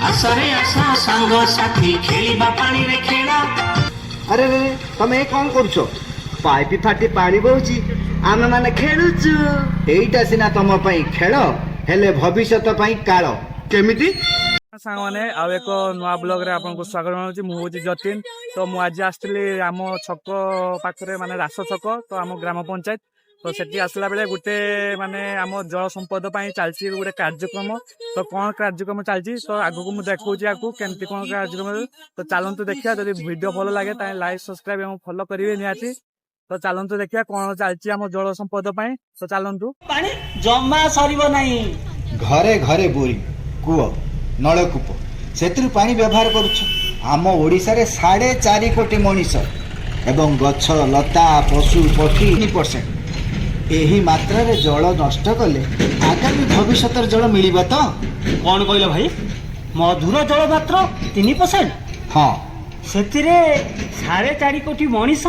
आसरे आसा सांग साथी खेलिबा पानी रे खेला। अरे रे तमे कौन करुछ? पाइप फाटी पानी बहुची आम माने खेलुचु। एईटा सिना तम पई खेल हेले भविष्यत पई काल केमिति? सांग मैंने आउ एक नुआ ब्लॉग रे आपन को स्वागत जनाउछि। मु होछि जतिन। तो मु आज आस्थिली आम छक पाखरे माने रास छक तो आम ग्राम पंचायत तो सेठी आसला बेले गुटे माने आम जल संपद पई चलछि गुटे कार्यक्रम। तो कौन कार्यक्रम चलछि तो आगु मु देखौछि आकु केमति कोन कार्यक्रम। तो चलंतु देखिया जदि वीडियो भलो लागे ताई लाइक सब्सक्राइब एवं फॉलो करिवे नियाती। तो चलंतु देखिया कोन चलछि आम जल संपद पई। तो चलंतु पानी जम्मा सरिबो नाही। घरे घरे बोरिंग कूଅ नलकूप से पानी व्यवहार करुछ। आम ओडिशा रे 4.5 कोटी मनीष एवं गछ लता पशु पक्षी 3% एही मात्रा रे जल नष्ट कले आगामी भविष्यत जल मिलिबा तो? कौन कहलो भाई? मधुर जल मात्र 3%? हाँ सेतिरे 4.5 कोटी मनीष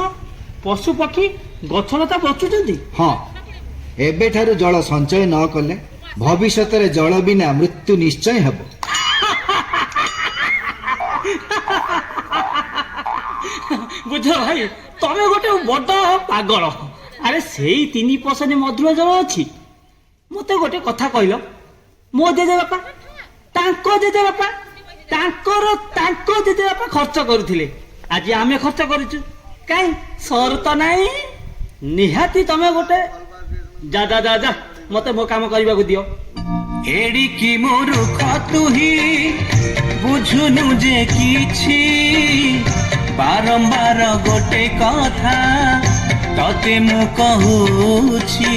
पशु पक्षी गछलता बचुचंदी। हाँ एबे ठारू जल संचय न कले भविष्यत रे जल बिना मृत्यु निश्चय हेबो। बुझ भाई तमे गोटे बड़ पागल। अरे सेई 3% मधुर जल अछि। मते गोटे कथा कहलो मो जेजे बापा तांको जेजे बापा तांको जेजे बापा खर्च करुथिले आज आमे खर्च करूछु काई शर्त नाही। निहाती तमे गोटे जा जा जा जा मते मो काम करबाकू दियो। एडी की मूर्ख तुही बुझुनु जे किछि बारंबार गोटे कथा तते मु कहूछि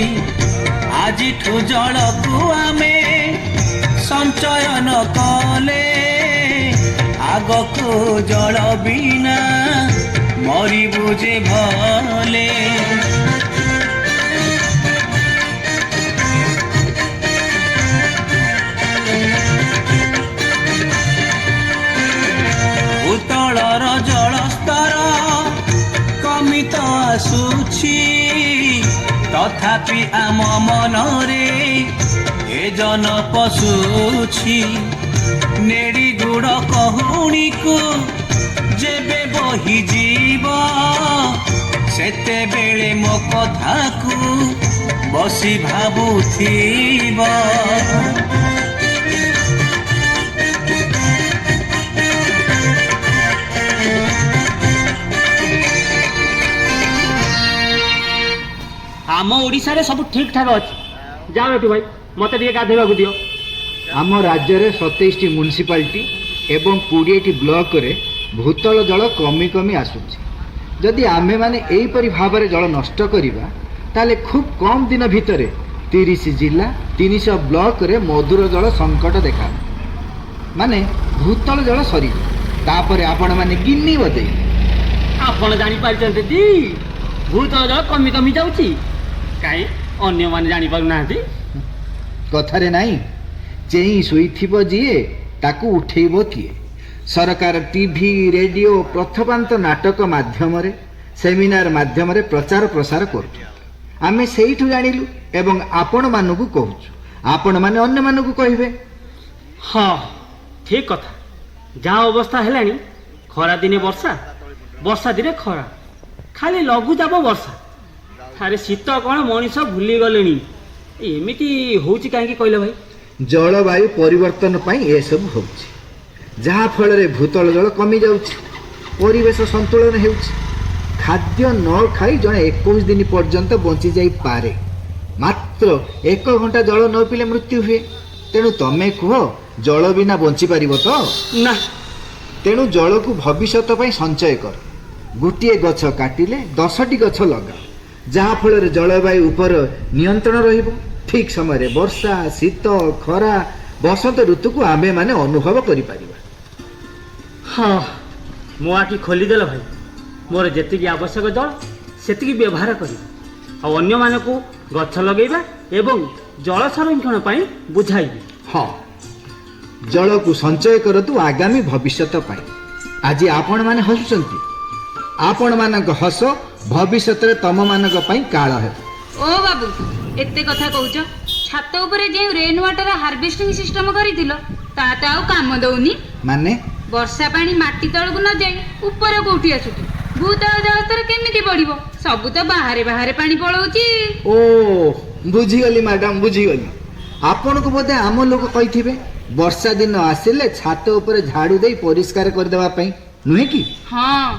आज ठु जल को आमे संचयन कले आग को जल बिना मरी बुझे भले। भूतलर जल स्तर कमित आसुछि तथापि आम मनरे ए जन पशुछि। नेड़ी गुड़ कहुणी को जेबे बही जीव सेते बेले मो कथा को बसी भाबुथिब। आम ओडिशा रे सब ठीक ठाक अछि। जाओ एठू भाई मते ଟିକେ गाधेबाकू दियो। आम राज्य रे 27टी म्युनिसिपालिटी एवं 20टी ब्लॉक रे भूतल जल कमी कमी आसुछि। जदि आमे माने एई परि भाबरे जल नष्ट करिबा ताले खूब कम दिन भितरे 30 जिला 300 ब्लॉक रे मधुर जल संकट देखा माने भूतल जल सरी तापरे आपण माने गिन्नी बदे आपण जानि पारचंते दी भूतल जल कमी कमी जाउछि काई अन्य माने जानि पारु नाहंती। कथारे नाही चेई सोईथिबो जिए ताकू उठेइबो किए। सरकार टीवी रेडियो प्रथमांत नाटक माध्यम रे सेमिनार माध्यम रे प्रचार प्रसार करू। आमे सेइठु जानिलु एवं आपण मानकू कहूछु आपण माने अन्य मानकू कहिबे। हाँ ठीक कथा। जहाँ अवस्था हेलानी खरा दिने वर्षा वर्षा दिने खरा खाली लघुचाप वर्षा। अरे शीत कौन मनीष भूली गले एमती होउछि काहे कहले भाई? जलवायु परिवर्तन पाई ए सब होउछि जहा फल रे भूतल जल कमी जाउछि परिवेश संतुलन हेउछि। खाद्य न खाई जने 21 दिन पर्यंत बंची जाई पारे मात्र 1 घंटा जल न पीले मृत्यु हुए। तेणु तमे कह जल बिना बंची पारिबो तो ना। तेणु जल को भविष्यत पाई संचय कर। गोटे गछ काटिले 10टी गछ लगा जहा फल रे जलवायु उपर नियंत्रण रहिबो। ठीक समय वर्षा शीत खरा बसंत ऋतु को आमे माने अनुभव करि परिबा। हाँ मो आखि खोलीदेल भाई। मोर जेतिकी आवश्यक जल सेतिकी व्यवहार करी और अन्य मानकू गछ लगेबा एवं जल संरक्षण पाई बुझाइबी। हाँ जल को संचय करतु आगामी भविष्यत पाई। आज आपण माने हसुचंती आपण मानक हस भविष्यत रे तम मानक पाई काळ हे। ओ बाबू एते कथा कहूच ଛାତ ଉପରେ ଯେଉଁ ରେନ୍ ୱାଟର ହାର୍ଭେଷ୍ଟିଂ ସିଷ୍ଟମ କରିଥିଲ ତା ତ ଆଉ କାମ ଦଉନି। ମାନେ ବର୍ଷା ପାଣି ମାଟି ତଳକୁ ନ ଯାଇ ଉପରକୁ ଉଠି ଆସୁଛି। ଭୂତଳ ଜଳସ୍ତର କେମିତି ବଢିବ? ସବୁ ତ ବାହାରେ ବାହାରେ ପାଣି ପଳଉଛି। ଓ ବୁଝିଗଲି ମ୍ୟାଡାମ, ବୁଝିଗଲି। ଆପଣଙ୍କୁ ବୋଧେ ଆମ ଲୋକ କହିଥିବେ ବର୍ଷା ଦିନ ଆସିଲେ ଛାତ ଉପରେ ଝାଡୁ ଦେଇ ପରିଷ୍କାର କରିଦେବା ପାଇଁ, ନୁହେଁ କି? ହଁ,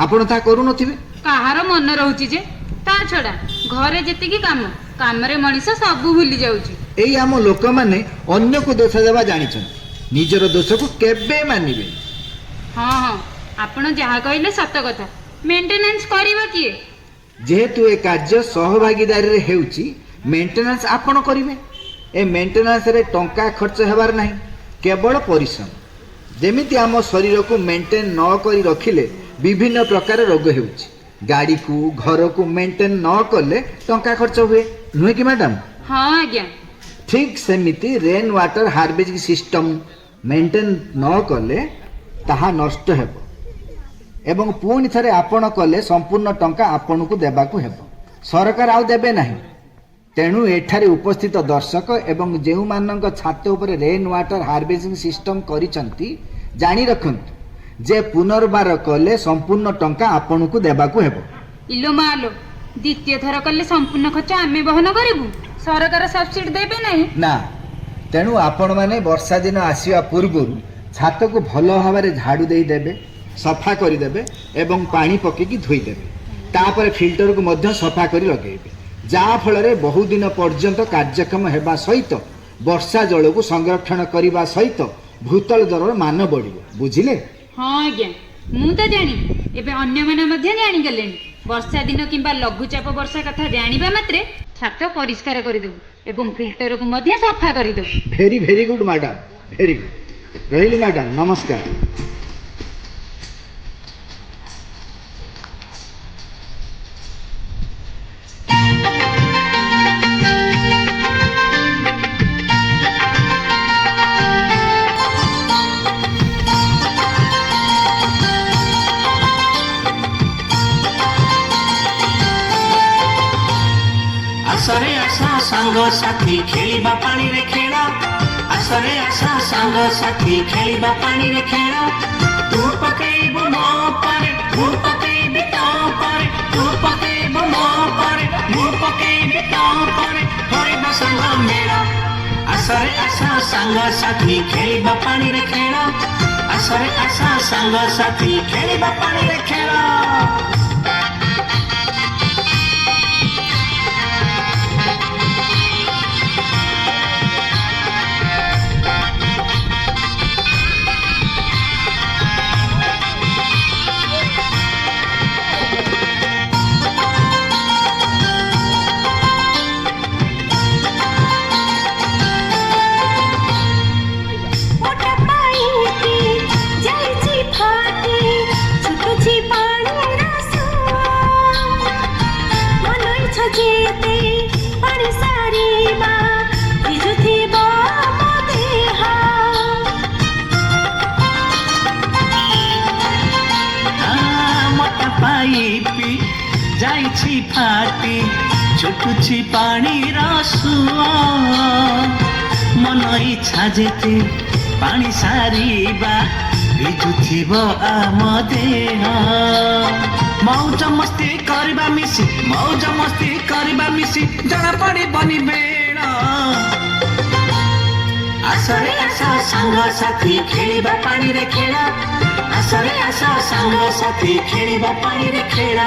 ଆପଣ ତାହା କରୁନଥିବେ। କାହାର ମନ ରହୁଛି ଯେ? ତା ଛଡା ଘରେ ଯେତିକି କାମ, କାମରେ ମଣିଷ ସବୁ ଭୁଲି ଯାଉଛି। ଏଇ ଆମ ଲୋକମାନେ ଅନ୍ୟକୁ ଦୋଷ ଦେବା ଜାଣିଛନ୍ତି, ନିଜର ଦୋଷକୁ କେବେ ମାନିବେ। ହଁ ହଁ, ଆପଣ ଯାହା କହିଲେ ସତ କଥା। ମେଣ୍ଟେନାନ୍ସ କରିବ କିଏ? ଯେହେତୁ ଏ କାର୍ଯ୍ୟ ସହଭାଗିଦାରୀରେ ହେଉଛି, ମେଣ୍ଟେନାନ୍ସ ଆପଣ କରିବେ। ଏ ମେଣ୍ଟେନାନ୍ସରେ ଟଙ୍କା ଖର୍ଚ୍ଚ ହେବାର ନାହିଁ, କେବଳ ପରିଶ୍ରମ। ଯେମିତି ଆମ ଶରୀରକୁ ମେଣ୍ଟେନ୍ ନ କରି ରଖିଲେ ବିଭିନ୍ନ ପ୍ରକାର ରୋଗ ହେଉଛି, ଗାଡ଼ିକୁ ଘରକୁ ମେଣ୍ଟେନ୍ ନ କଲେ ଟଙ୍କା ଖର୍ଚ୍ଚ ହୁଏ, ନୁହେଁ କି ମ୍ୟାଡାମ? ହଁ ଆଜ୍ଞା। ଠିକ୍ ସେମିତି rain water harvesting system maintain ନ କଲେ ତାହା ନଷ୍ଟ ହେବ ଏବଂ ପୁଣି ଥରେ ଆପଣ କଲେ ସମ୍ପୂର୍ଣ୍ଣ ଟଙ୍କା ଆପଣଙ୍କୁ ଦେବାକୁ ହେବ, ସରକାର ଆଉ ଦେବେ ନାହିଁ। ତେଣୁ ଏଠାରେ ଉପସ୍ଥିତ ଦର୍ଶକ ଏବଂ ଯେଉଁମାନଙ୍କ ଛାତ ଉପରେ ରେନ୍ ୱାଟର ହାର୍ଭେଷ୍ଟିଂ ସିଷ୍ଟମ କରିଛନ୍ତି, ଜାଣି ରଖନ୍ତୁ ଯେ ପୁନର୍ବାର କଲେ ସମ୍ପୂର୍ଣ୍ଣ ଟଙ୍କା ଆପଣଙ୍କୁ ଦେବାକୁ ହେବ। ଇଲୋ ମାଲୋ, ଦ୍ୱିତୀୟ ଥର କଲେ ସମ୍ପୂର୍ଣ୍ଣ ଖର୍ଚ୍ଚ ଆମେ ବହନ କରିବୁ? ସରକାର ସବସିଡି ଦେବେ ନାହିଁ? ନା, ତେଣୁ ଆପଣମାନେ ବର୍ଷା ଦିନ ଆସିବା ପୂର୍ବରୁ ଛାତକୁ ଭଲ ଭାବରେ ଝାଡୁ ଦେଇଦେବେ, ସଫା କରିଦେବେ ଏବଂ ପାଣି ପକେଇକି ଧୋଇଦେବେ। ତାପରେ ଫିଲ୍ଟରକୁ ମଧ୍ୟ ସଫା କରି ଲଗେଇବେ, ଯାହାଫଳରେ ବହୁଦିନ ପର୍ଯ୍ୟନ୍ତ କାର୍ଯ୍ୟକ୍ଷମ ହେବା ସହିତ ବର୍ଷା ଜଳକୁ ସଂରକ୍ଷଣ କରିବା ସହିତ ଭୂତଳ ଜଳର ମାନ ବଢ଼ିବ। ବୁଝିଲେ? ହଁ ଆଜ୍ଞା, ମୁଁ ତ ଜାଣିନି, ଏବେ ଅନ୍ୟମାନେ ମଧ୍ୟ ଜାଣିଗଲେଣି। ବର୍ଷା ଦିନ କିମ୍ବା ଲଘୁଚାପ ବର୍ଷା କଥା ଜାଣିବା ମାତ୍ରେ ଛାତ ପରିଷ୍କାର କରିଦେବୁ ଏବଂ ଫିଲ୍ଟରକୁ ମଧ୍ୟ ସଫା କରିଦେବୁ। Very very good madam, very good. ରହିଲି ମ୍ୟାଡାମ, ନମସ୍କାର। ଆସରେ ଆସ ସାଙ୍ଗସାଥୀ ଖେଳିବା ପାଣିରେ ଖେଳ, ଆସରେ ଆସ ସାଙ୍ଗସାଥୀ ଖେଳିବା ପାଣିରେ ଖେଳ। ତୁ ପକେଇବୁ ମୋ ପରେ, ମୁଁ ପକେଇବି ତୋ ପରେ, ତୁ ପକେଇବୁ ମୋ ପରେ, ମୁଁ ପକେଇବି ତୋ ପରେ, କରିବା ସାଙ୍ଗ ମେଳ। ଆସରେ ଆସ ସାଙ୍ଗସାଥୀ ଖେଳିବା ପାଣିରେ ଖେଳ, ଆସରେ ଆସ ସାଙ୍ଗସାଥୀ ଖେଳିବା ପାଣିରେ ଖେଳ। ଯାଇଛି ଫାଟି ଛୁଟୁଛି ପାଣିର ସୁଅ, ମନ ଇଚ୍ଛା ଯେତେ ପାଣି ସାରିବା ଭିଜୁଥିବ ଆମ ଦେହ। ମଉଜ ମସ୍ତି କରିବା ମିଶି, ମଉଜ ମସ୍ତି କରିବା ମିଶି, ଜଣା ପଡ଼ିବନି ବେଳ। ଆସରେ ଆସ ସାଙ୍ଗସାଥୀ ଖେଳିବା ପାଣିରେ ଖେଳ, ଆସରେ ଆସ ସାଙ୍ଗସାଥୀ ଖେଳିବା ପାଣିରେ ଖେଳ।